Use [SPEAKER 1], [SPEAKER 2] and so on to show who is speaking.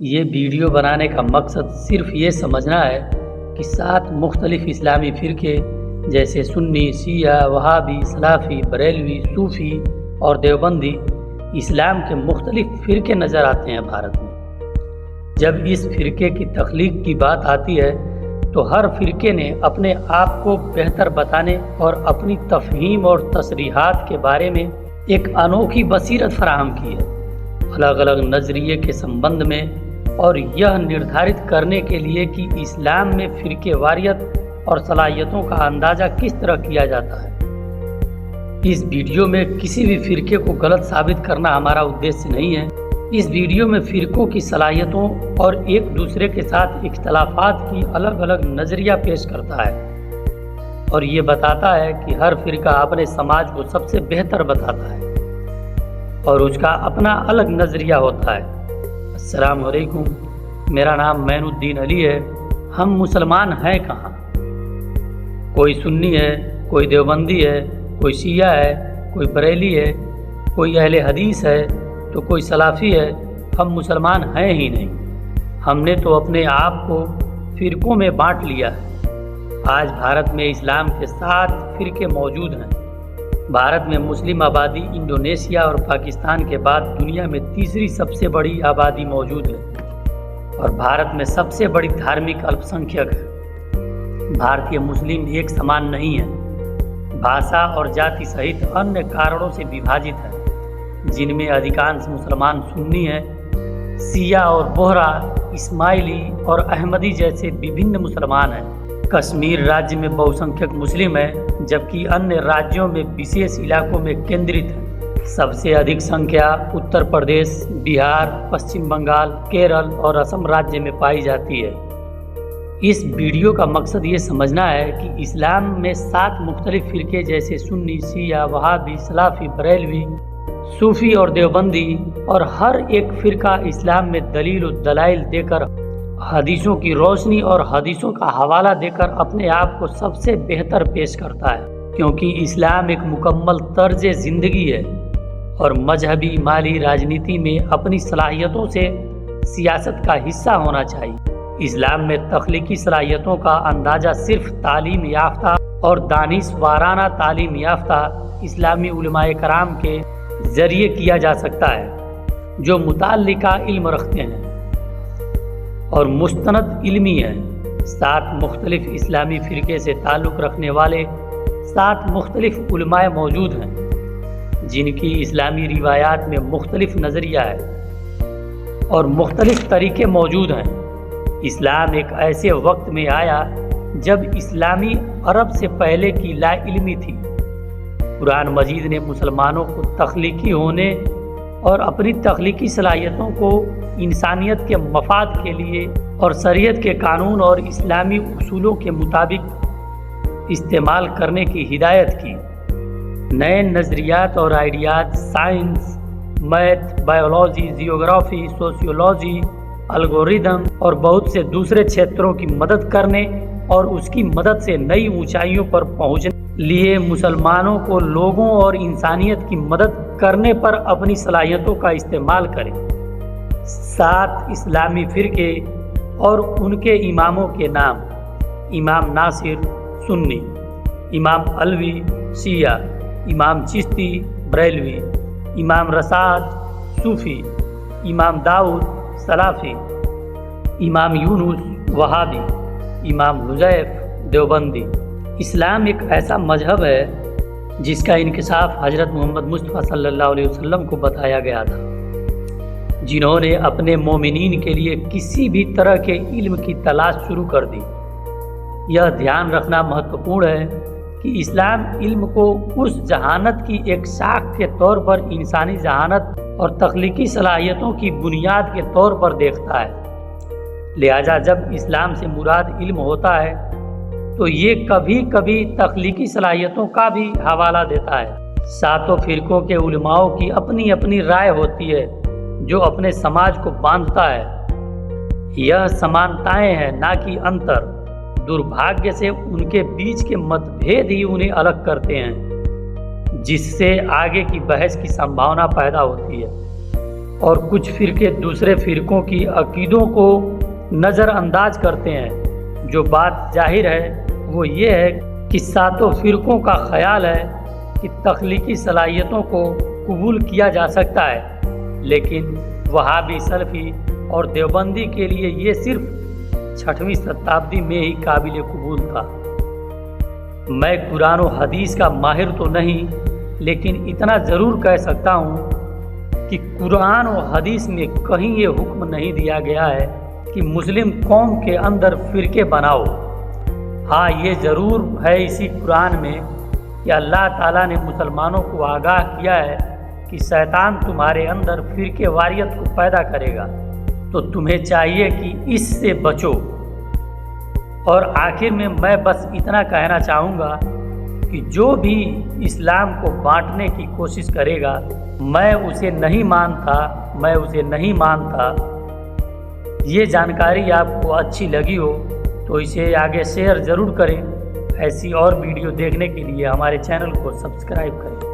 [SPEAKER 1] یہ ویڈیو بنانے کا مقصد صرف یہ سمجھنا ہے کہ 7 مختلف اسلامی فرقے جیسے سنی، شیعہ، وہابی، سلفی، بریلوی، صوفی اور دیوبندی اسلام کے مختلف فرقے نظر آتے ہیں بھارت میں۔ جب اس فرقے کی تخلیق کی بات آتی ہے تو ہر فرقے نے اپنے آپ کو بہتر بتانے اور اپنی تفہیم اور تصریحات کے بارے میں ایک انوکھی بصیرت فراہم کی ہے، الگ الگ نظریے کے سمبند میں، اور یہ نردھارت کرنے کے لیے کہ اسلام میں فرقے واریت اور صلاحیتوں کا اندازہ کس طرح کیا جاتا ہے۔ اس ویڈیو میں کسی بھی فرقے کو غلط ثابت کرنا ہمارا ادیش نہیں ہے۔ اس ویڈیو میں فرقوں کی صلاحیتوں اور ایک دوسرے کے ساتھ اختلافات کی الگ الگ نظریہ پیش کرتا ہے، اور یہ بتاتا ہے کہ ہر فرقہ اپنے سماج کو سب سے بہتر بتاتا ہے اور اس کا اپنا الگ نظریہ ہوتا ہے۔ السلام علیکم، میرا نام معین الدین علی ہے۔ ہم مسلمان ہیں کہاں؟ کوئی سنی ہے، کوئی دیوبندی ہے، کوئی شیعہ ہے، کوئی بریلی ہے، کوئی اہل حدیث ہے تو کوئی سلفی ہے۔ ہم مسلمان ہیں ہی نہیں۔ ہم نے تو اپنے آپ کو فرقوں میں بانٹ لیا ہے۔ آج بھارت میں اسلام کے 7 فرقے موجود ہیں۔ بھارت میں مسلم آبادی انڈونیشیا اور پاکستان کے بعد دنیا میں تیسری سب سے بڑی آبادی موجود ہے، اور بھارت میں سب سے بڑی دھارمک الپ سنکھیک ہے۔ بھارتیہ مسلم ایک سمان نہیں ہے، بھاشا اور جاتی سہت انیہ کارنوں سے وبھاجت ہے، جن میں ادھکانش مسلمان سنی ہیں، شیعہ اور بوہرا، اسماعیلی اور احمدی جیسے وبھن مسلمان ہیں۔ کشمیر راجیہ میں بہو سنکھیک مسلم ہے، جبکہ انیہ راجیوں میں وشیش علاقوں میں کیندرت ہے۔ سب سے ادھک سنکھیا اتر پردیش، بہار، پشچم بنگال، کیرل اور اسم راجیہ میں پائی جاتی ہے۔ اس ویڈیو کا مقصد یہ سمجھنا ہے کہ اسلام میں 7 مختلف فرقے جیسے سنی، شیعہ، وہابی، سلفی، بریلوی، صوفی اور دیوبندی، اور ہر ایک فرقہ اسلام میں دلیل و دلائل دے کر، حدیثوں کی روشنی اور حدیثوں کا حوالہ دے کر اپنے آپ کو سب سے بہتر پیش کرتا ہے، کیونکہ اسلام ایک مکمل طرز زندگی ہے، اور مذہبی، مالی، راجنیتی میں اپنی صلاحیتوں سے سیاست کا حصہ ہونا چاہیے۔ اسلام میں تخلیقی صلاحیتوں کا اندازہ صرف تعلیم یافتہ اور دانشورانہ تعلیم یافتہ اسلامی علماء کرام کے ذریعے کیا جا سکتا ہے، جو متعلقہ علم رکھتے ہیں اور مستند علمی ہیں۔ 7 مختلف اسلامی فرقے سے تعلق رکھنے والے 7 مختلف علماء موجود ہیں، جن کی اسلامی روایات میں مختلف نظریہ ہے اور مختلف طریقے موجود ہیں۔ اسلام ایک ایسے وقت میں آیا جب اسلامی عرب سے پہلے کی لا علمی تھی۔ قرآن مجید نے مسلمانوں کو تخلیقی ہونے اور اپنی تخلیقی صلاحیتوں کو انسانیت کے مفاد کے لیے اور شریعت کے قانون اور اسلامی اصولوں کے مطابق استعمال کرنے کی ہدایت کی۔ نئے نظریات اور ideas science, math, biology, geography, sociology, algorithm اور بہت سے دوسرے چھیتروں کی مدد کرنے اور اس کی مدد سے نئی اونچائیوں پر پہنچنے لیے مسلمانوں کو لوگوں اور انسانیت کی مدد کرنے پر اپنی صلاحیتوں کا استعمال کریں۔ 7 اسلامی فرقے اور ان کے اماموں کے نام: امام ناصر سنی، امام علوی شیعہ، امام چشتی بریلوی، امام رشاد صوفی، امام داؤد سلفی، امام یونس وہابی، امام حذیف دیوبندی۔ اسلام ایک ایسا مذہب ہے جس کا انکشاف حضرت محمد مصطفیٰ صلی اللہ علیہ وسلم کو بتایا گیا تھا، جنہوں نے اپنے مومنین کے لیے کسی بھی طرح کے علم کی تلاش شروع کر دی۔ یہ دھیان رکھنا مہتوپورن ہے کہ اسلام علم کو اس ذہانت کی ایک شاخ کے طور پر انسانی ذہانت اور تخلیقی صلاحیتوں کی بنیاد کے طور پر دیکھتا ہے۔ لہذا جب اسلام سے مراد علم ہوتا ہے تو یہ کبھی کبھی تخلیقی صلاحیتوں کا بھی حوالہ دیتا ہے۔ 7 فرقوں کے علماؤں کی اپنی اپنی رائے ہوتی ہے جو اپنے سماج کو باندھتا ہے۔ یہ سمانتائیں ہیں نہ کہ انتر۔ دربھاگیہ سے ان کے بیچ کے متبھید ہی انہیں الگ کرتے ہیں، جس سے آگے کی بحث کی سمبھاونا پیدا ہوتی ہے۔ اور کچھ فرقے دوسرے فرقوں کی عقیدوں کو نظر انداز کرتے ہیں۔ جو بات ظاہر ہے وہ یہ ہے کہ ساتوں فرقوں کا خیال ہے کہ تخلیقی صلاحیتوں کو قبول کیا جا سکتا ہے، لیکن وہابی، سلفی اور دیوبندی کے لیے یہ صرف 6ویں شتابدی میں ہی قابل قبول تھا۔ میں قرآن و حدیث کا ماہر تو نہیں، لیکن اتنا ضرور کہہ سکتا ہوں کہ قرآن و حدیث میں کہیں یہ حکم نہیں دیا گیا ہے کہ مسلم قوم کے اندر فرقے بناؤ۔ ہاں، یہ ضرور ہے اسی قرآن میں کہ اللہ تعالیٰ نے مسلمانوں کو آگاہ کیا ہے کہ شیطان تمہارے اندر فرقے واریت کو پیدا کرے گا، تو تمہیں چاہیے کہ اس سے بچو۔ اور آخر میں بس اتنا کہنا چاہوں گا کہ جو بھی اسلام کو بانٹنے کی کوشش کرے گا، میں اسے نہیں مانتا۔ یہ جانکاری آپ کو اچھی لگی ہو تو اسے آگے شیئر ضرور کریں۔ ایسی اور ویڈیو دیکھنے کے لیے ہمارے چینل کو سبسکرائب کریں۔